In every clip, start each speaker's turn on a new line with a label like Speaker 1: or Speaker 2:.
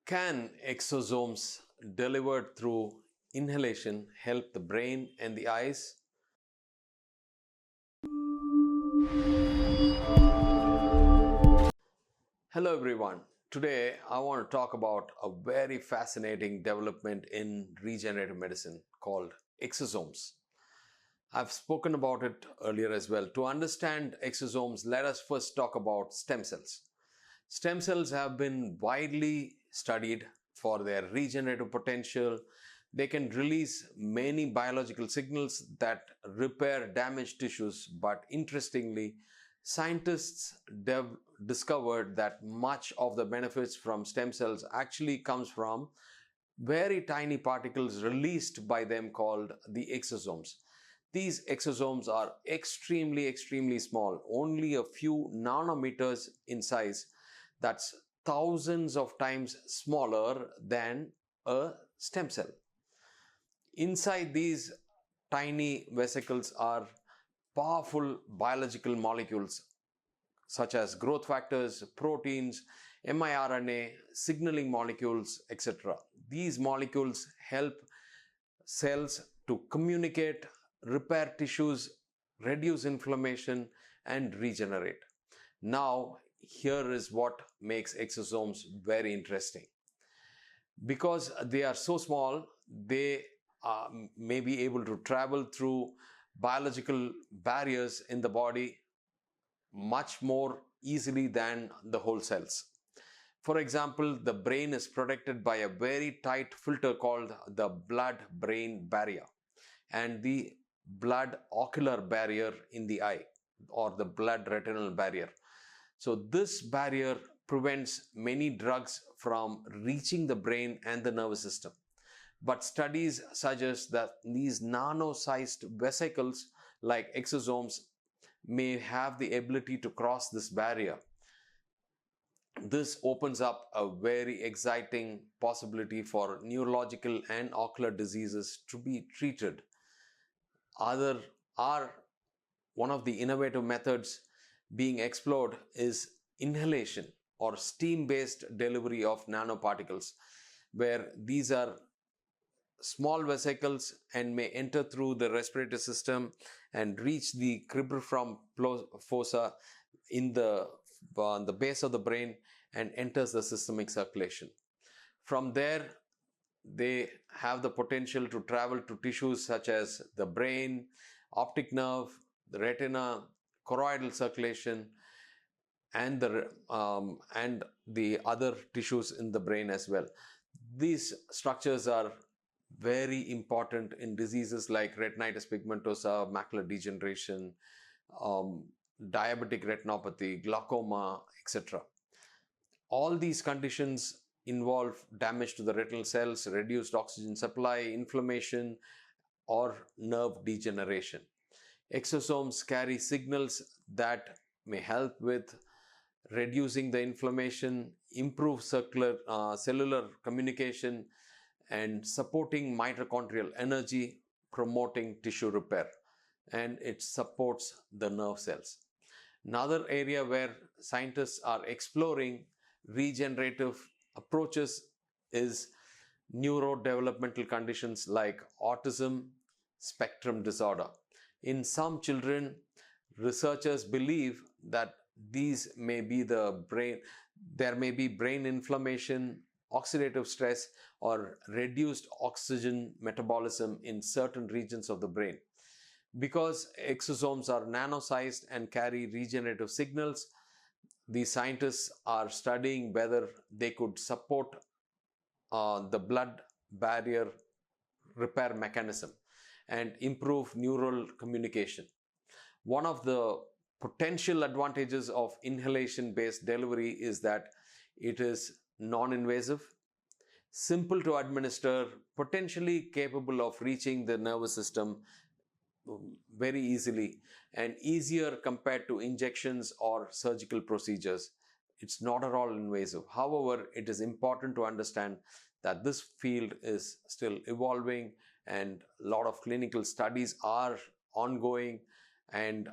Speaker 1: Can exosomes delivered through inhalation help the brain and the eyes? Hello everyone. Today I want to talk about a very fascinating development in regenerative medicine called exosomes. I've spoken about it earlier as well. To understand exosomes, let us first talk about stem cells. Stem cells have been widely studied for their regenerative potential. They can release many biological signals that repair damaged tissues, but interestingly, scientists discovered that much of the benefits from stem cells actually comes from very tiny particles released by them called the exosomes. These exosomes are extremely small, only a few nanometers in size. That's thousands of times smaller than a stem cell. Inside these tiny vesicles are powerful biological molecules such as growth factors, proteins, miRNA, signaling molecules, etc. These molecules help cells to communicate, repair tissues, reduce inflammation, and regenerate. Now, here is what makes exosomes very interesting. Because they are so small, they may be able to travel through biological barriers in the body much more easily than the whole cells. For example, the brain is protected by a very tight filter called the blood-brain barrier and the blood-ocular barrier in the eye, or the blood-retinal barrier. So this barrier prevents many drugs from reaching the brain and the nervous system. But studies suggest that these nano-sized vesicles like exosomes may have the ability to cross this barrier. This opens up a very exciting possibility for neurological and ocular diseases to be treated. One of the innovative methods being explored is inhalation or steam-based delivery of nanoparticles, where these are small vesicles and may enter through the respiratory system and reach the cribriform fossa in the base of the brain and enters the systemic circulation. From there, they have the potential to travel to tissues such as the brain, optic nerve, the retina, choroidal circulation, and the other tissues in the brain as well. These structures are very important in diseases like retinitis pigmentosa, macular degeneration, diabetic retinopathy, glaucoma, etc. All these conditions involve damage to the retinal cells, reduced oxygen supply, inflammation, or nerve degeneration. Exosomes carry signals that may help with reducing the inflammation, improve cellular communication, and supporting mitochondrial energy, promoting tissue repair, and it supports the nerve cells. Another area where scientists are exploring regenerative approaches is neurodevelopmental conditions like autism spectrum disorder. In some children, researchers believe that there may be brain inflammation, oxidative stress, or reduced oxygen metabolism in certain regions of the brain. Because exosomes are nano-sized and carry regenerative signals, the scientists are studying whether they could support the blood barrier repair mechanism and improve neural communication. One of the potential advantages of inhalation-based delivery is that it is non-invasive, simple to administer, potentially capable of reaching the nervous system very easily, and easier compared to injections or surgical procedures. It's not at all invasive. However, it is important to understand that this field is still evolving and a lot of clinical studies are ongoing, and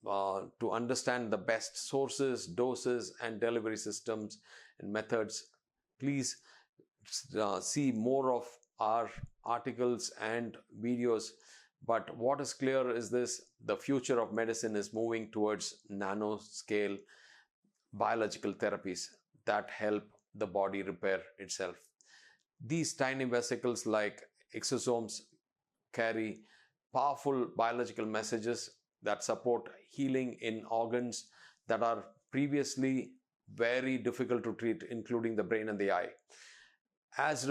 Speaker 1: to understand the best sources, doses, and delivery systems and methods, please see more of our articles and videos. But what is clear is this: the future of medicine is moving towards nanoscale biological therapies that help the body repair itself. These tiny vesicles, like exosomes, carry powerful biological messages that support healing in organs that are previously very difficult to treat, including the brain and the eye. As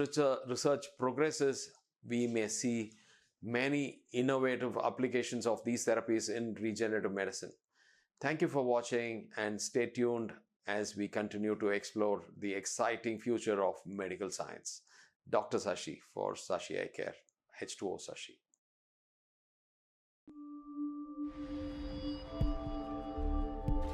Speaker 1: research progresses, we may see many innovative applications of these therapies in regenerative medicine. Thank you for watching, and stay tuned as we continue to explore the exciting future of medical science. Dr. Sashi for Sashi Eye Care, H2O Sashi.